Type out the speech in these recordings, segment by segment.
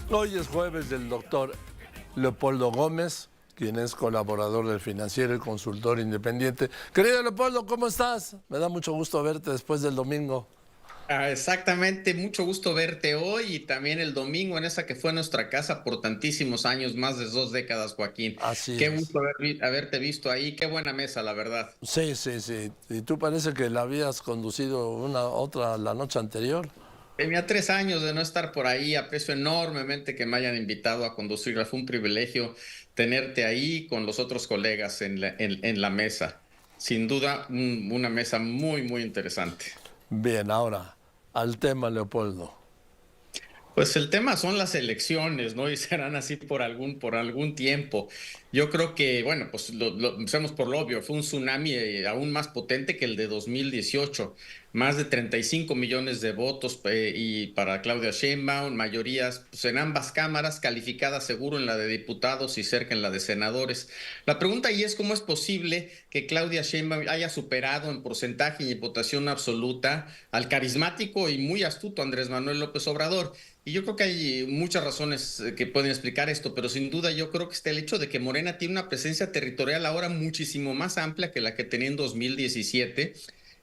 Hoy es jueves del doctor Leopoldo Gómez, quien es colaborador del Financiero y consultor independiente. Querido Leopoldo, ¿cómo estás? Me da mucho gusto verte después del domingo. Exactamente, mucho gusto verte hoy y también el domingo en esa que fue nuestra casa por tantísimos años, más de 2 décadas, Joaquín. Así Qué es. gusto haberte visto ahí, qué buena mesa, la verdad. Sí, sí, sí. Y tú parece que la habías conducido una otra la noche anterior. Tenía 3 años de no estar por ahí, aprecio enormemente que me hayan invitado a conducirla, fue un privilegio tenerte ahí con los otros colegas en la mesa. Sin duda, una mesa muy, muy interesante. Bien, ahora, al tema, Leopoldo. Pues el tema son las elecciones, ¿no? Y serán así por algún tiempo. Yo creo que, bueno, pues empecemos por lo obvio, fue un tsunami aún más potente que el de 2018. Más de 35 millones de votos y para Claudia Sheinbaum, mayorías pues, en ambas cámaras, calificadas seguro en la de diputados y cerca en la de senadores. La pregunta ahí es cómo es posible que Claudia Sheinbaum haya superado en porcentaje y en votación absoluta al carismático y muy astuto Andrés Manuel López Obrador. Y yo creo que hay muchas razones que pueden explicar esto, pero sin duda yo creo que está el hecho de que Morena tiene una presencia territorial ahora muchísimo más amplia que la que tenía en 2017.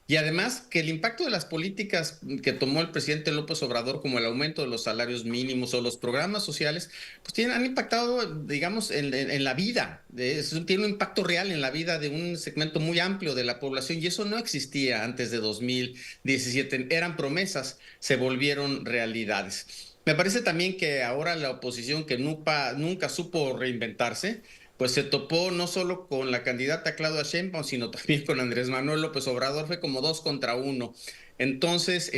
Y además que el impacto de las políticas que tomó el presidente López Obrador, como el aumento de los salarios mínimos o los programas sociales, pues han impactado, digamos, en la vida. Tiene un impacto real en la vida de un segmento muy amplio de la población y eso no existía antes de 2017. Eran promesas, se volvieron realidades. Me parece también que ahora la oposición que nunca supo reinventarse, pues se topó no solo con la candidata Claudia Sheinbaum, sino también con Andrés Manuel López Obrador, fue como 2 contra 1. Entonces,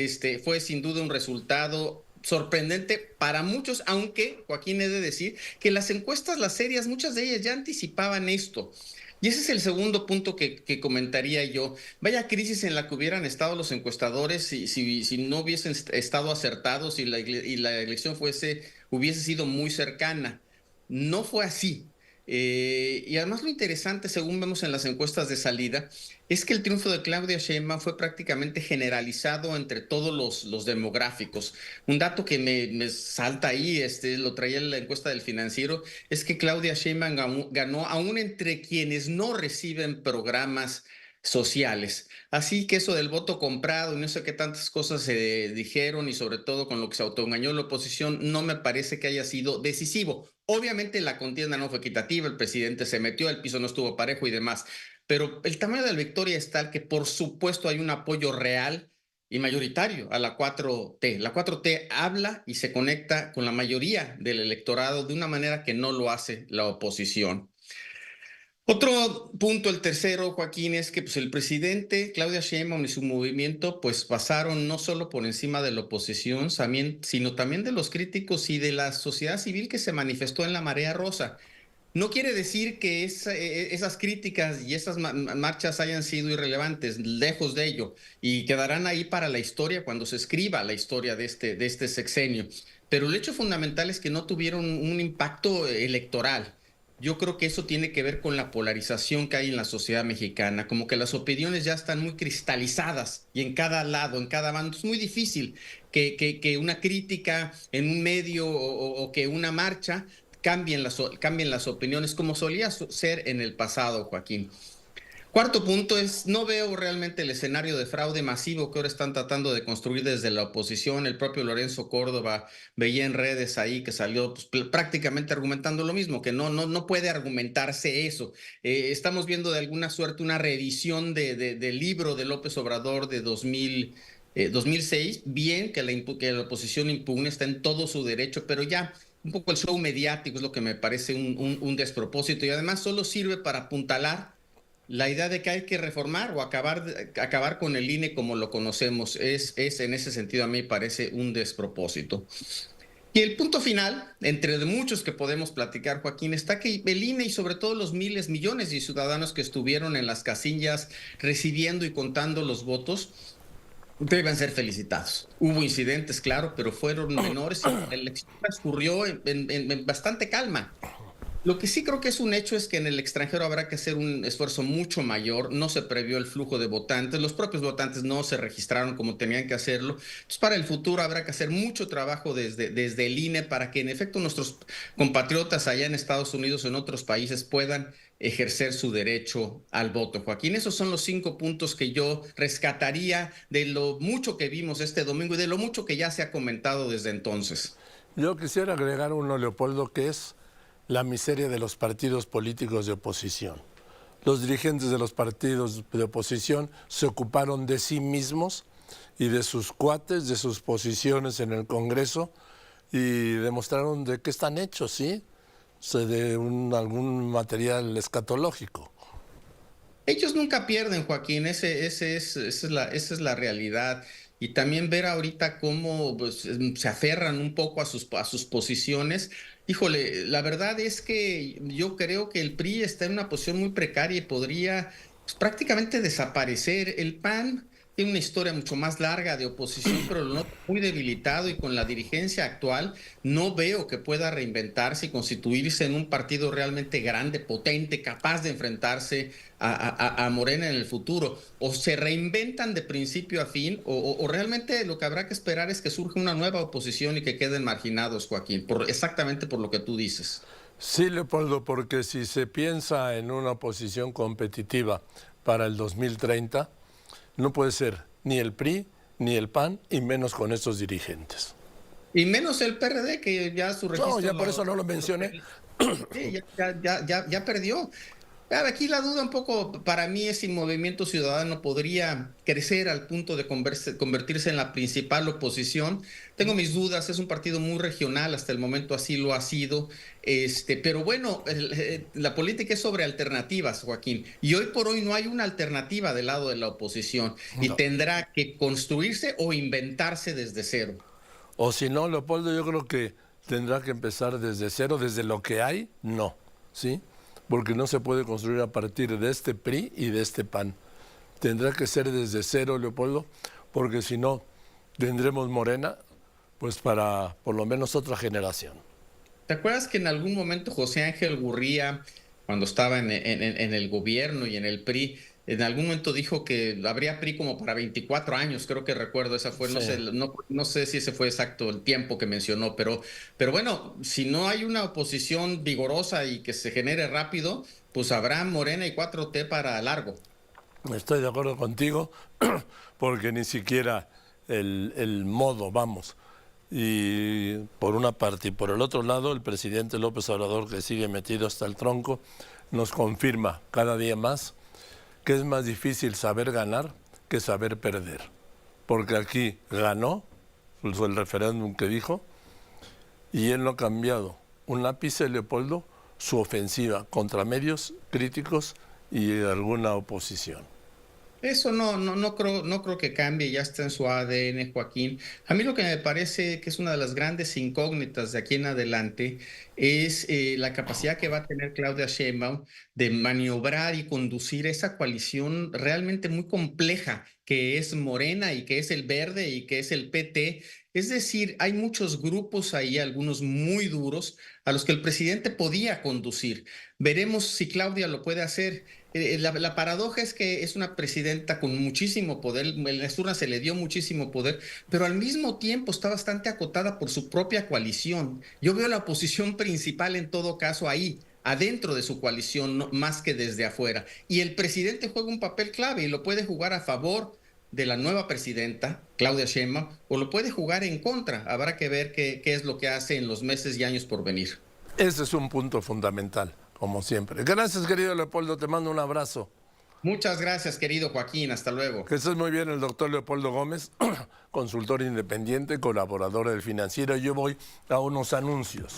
fue sin duda un resultado sorprendente para muchos, aunque, Joaquín, he de decir que las encuestas, las serias, muchas de ellas ya anticipaban esto. Y ese es el segundo punto que comentaría yo. Vaya crisis en la que hubieran estado los encuestadores si no hubiesen estado acertados y la elección hubiese sido muy cercana. No fue así. Y además lo interesante, según vemos en las encuestas de salida, es que el triunfo de Claudia Sheinbaum fue prácticamente generalizado entre todos los demográficos. Un dato que me salta ahí, lo traía en la encuesta del Financiero, es que Claudia Sheinbaum ganó aún entre quienes no reciben programas sociales. Así que eso del voto comprado y no sé qué tantas cosas se dijeron y sobre todo con lo que se autoengañó la oposición, no me parece que haya sido decisivo. Obviamente la contienda no fue equitativa, el presidente se metió, el piso no estuvo parejo y demás, pero el tamaño de la victoria es tal que por supuesto hay un apoyo real y mayoritario a la 4T. La 4T habla y se conecta con la mayoría del electorado de una manera que no lo hace la oposición. Otro punto, el tercero, Joaquín, es que pues, el presidente Claudia Sheinbaum y su movimiento pues pasaron no solo por encima de la oposición, sino también de los críticos y de la sociedad civil que se manifestó en la Marea Rosa. No quiere decir que esas críticas y esas marchas hayan sido irrelevantes, lejos de ello, y quedarán ahí para la historia cuando se escriba la historia de este sexenio. Pero el hecho fundamental es que no tuvieron un impacto electoral. Yo creo que eso tiene que ver con la polarización que hay en la sociedad mexicana, como que las opiniones ya están muy cristalizadas y en cada lado, en cada bando. Es muy difícil que una crítica en un medio o que una marcha cambien las opiniones como solía ser en el pasado, Joaquín. Cuarto punto es, no veo realmente el escenario de fraude masivo que ahora están tratando de construir desde la oposición. El propio Lorenzo Córdoba veía en redes ahí que salió pues, prácticamente argumentando lo mismo, que no puede argumentarse eso. Estamos viendo de alguna suerte una reedición del libro de López Obrador de 2006. Bien que la oposición impugne, está en todo su derecho, pero ya un poco el show mediático es lo que me parece un despropósito y además solo sirve para apuntalar la idea de que hay que reformar o acabar con el INE como lo conocemos. Es en ese sentido a mí parece un despropósito. Y el punto final, entre de muchos que podemos platicar, Joaquín, está que el INE y sobre todo los miles, millones de ciudadanos que estuvieron en las casillas recibiendo y contando los votos, deben ser felicitados. Hubo incidentes, claro, pero fueron menores y la elección transcurrió en bastante calma. Lo que sí creo que es un hecho es que en el extranjero habrá que hacer un esfuerzo mucho mayor. No se previó el flujo de votantes, los propios votantes no se registraron como tenían que hacerlo. Entonces, para el futuro habrá que hacer mucho trabajo desde el INE para que en efecto nuestros compatriotas allá en Estados Unidos o en otros países puedan ejercer su derecho al voto. Joaquín, esos son los 5 puntos que yo rescataría de lo mucho que vimos este domingo y de lo mucho que ya se ha comentado desde entonces. Yo quisiera agregar uno, Leopoldo, que es la miseria de los partidos políticos de oposición. Los dirigentes de los partidos de oposición se ocuparon de sí mismos y de sus cuates, de sus posiciones en el Congreso, y demostraron de qué están hechos, ¿sí? De algún material escatológico. Ellos nunca pierden, Joaquín, esa es la realidad. Y también ver ahorita cómo pues, se aferran un poco a sus posiciones. Híjole, la verdad es que yo creo que el PRI está en una posición muy precaria y podría pues, prácticamente desaparecer. El PAN tiene una historia mucho más larga de oposición, pero lo noto muy debilitado y con la dirigencia actual no veo que pueda reinventarse y constituirse en un partido realmente grande, potente, capaz de enfrentarse a Morena en el futuro. O se reinventan de principio a fin, o realmente lo que habrá que esperar es que surja una nueva oposición y que queden marginados, Joaquín, exactamente por lo que tú dices. Sí, Leopoldo, porque si se piensa en una oposición competitiva para el 2030, no puede ser ni el PRI ni el PAN, y menos con estos dirigentes. Y menos el PRD, que ya su registro... No, ya por eso no lo mencioné. Sí, ya perdió. Aquí la duda un poco para mí es si Movimiento Ciudadano podría crecer al punto de convertirse en la principal oposición. Tengo mis dudas, es un partido muy regional, hasta el momento así lo ha sido. Pero bueno, la política es sobre alternativas, Joaquín, y hoy por hoy no hay una alternativa del lado de la oposición y No. tendrá que construirse o inventarse desde cero. O si no, Leopoldo, yo creo que tendrá que empezar desde cero, desde lo que hay, no, ¿sí? Porque no se puede construir a partir de este PRI y de este PAN. Tendrá que ser desde cero, Leopoldo, porque si no, tendremos Morena, pues para por lo menos otra generación. ¿Te acuerdas que en algún momento José Ángel Gurría, cuando estaba en el gobierno y en el PRI, en algún momento dijo que habría PRI como para 24 años? Creo que recuerdo, esa fue, Sí. no sé si ese fue exacto el tiempo que mencionó, pero bueno, si no hay una oposición vigorosa y que se genere rápido, pues habrá Morena y 4T para largo. Estoy de acuerdo contigo, porque ni siquiera el modo, vamos. Y por una parte, y por el otro lado, el presidente López Obrador, que sigue metido hasta el tronco, nos confirma cada día más que es más difícil saber ganar que saber perder. Porque aquí ganó, fue el referéndum que dijo, y él no ha cambiado un ápice, Leopoldo, su ofensiva contra medios críticos y alguna oposición. Eso no creo que cambie, ya está en su ADN, Joaquín. A mí lo que me parece que es una de las grandes incógnitas de aquí en adelante es la capacidad que va a tener Claudia Sheinbaum de maniobrar y conducir esa coalición realmente muy compleja que es Morena y que es el Verde y que es el PT. Es decir, hay muchos grupos ahí, algunos muy duros, a los que el presidente podía conducir. Veremos si Claudia lo puede hacer. La paradoja es que es una presidenta con muchísimo poder, en las urnas se le dio muchísimo poder, pero al mismo tiempo está bastante acotada por su propia coalición. Yo veo la oposición principal en todo caso ahí, adentro de su coalición, más que desde afuera. Y el presidente juega un papel clave y lo puede jugar a favor de la nueva presidenta, Claudia Sheinbaum, o lo puede jugar en contra. Habrá que ver qué es lo que hace en los meses y años por venir. Ese es un punto fundamental, como siempre. Gracias, querido Leopoldo, te mando un abrazo. Muchas gracias, querido Joaquín. Hasta luego. Que estés muy bien, el doctor Leopoldo Gómez, consultor independiente, colaborador del Financiero. Yo voy a unos anuncios.